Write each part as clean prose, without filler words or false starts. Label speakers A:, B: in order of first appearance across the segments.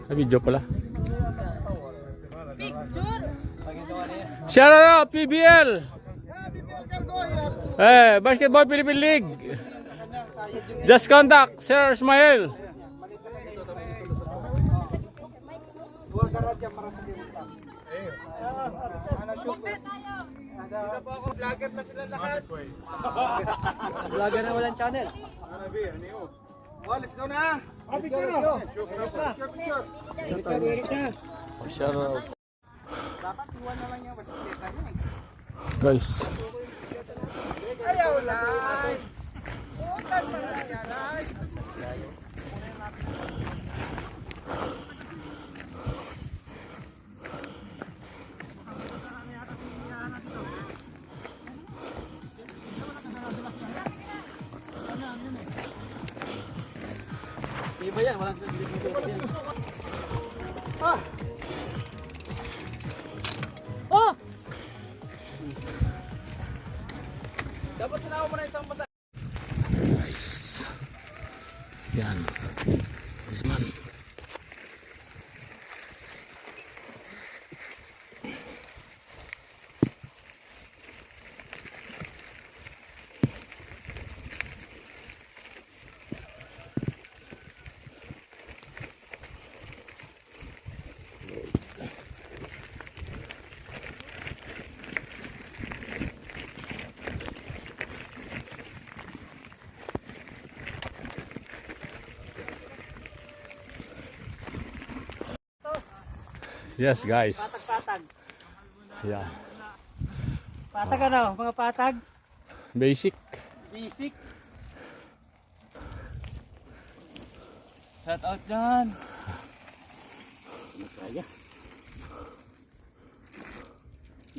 A: Video pala.
B: Picture.
A: Shout out PBL. Basketball Philippine League. Just contact Sir Ismael.
C: Vlogger na sila lahat.
D: Vlogger na walang channel.
C: Let's go na. Picture na. Picture.
A: Shout out.
C: Dapat iwan na lang yung basikleta niya.
A: Guys.
C: Ayaw lang. Utan na lang yan.
D: Iba yan, walang
B: Oh!
D: dapat sinama mo na isang basa.
A: Nice. Yan. This man. Yes, guys.
D: Patag-patag.
A: Yeah.
D: Patag ano? Mga patag?
A: Basic.
D: Basic. Shout out dyan. Kaya.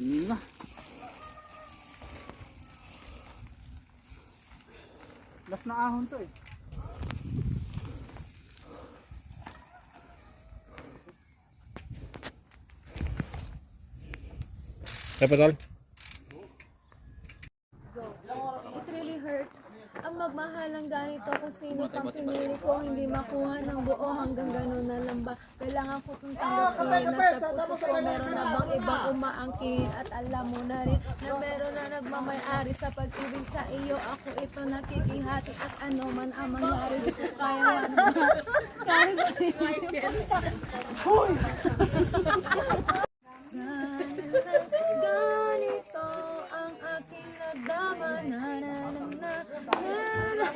D: Na. Last na ahon to eh.
A: Epatol.
E: It really hurts. Ang magmahal ng ganito kung sino pang pinili ko, hindi makuha ng buo hanggang ganun na lang ba. Kailangan ko itong tanggapin na sa puso ko meron na bang ibang umaangkin. At alam mo na rin na meron na nagmamayari sa pag-ibig sa iyo. Ako ito nakikihati at ano man ang mangyari. Kaya man. Ganito ang aking nadama na na na na na.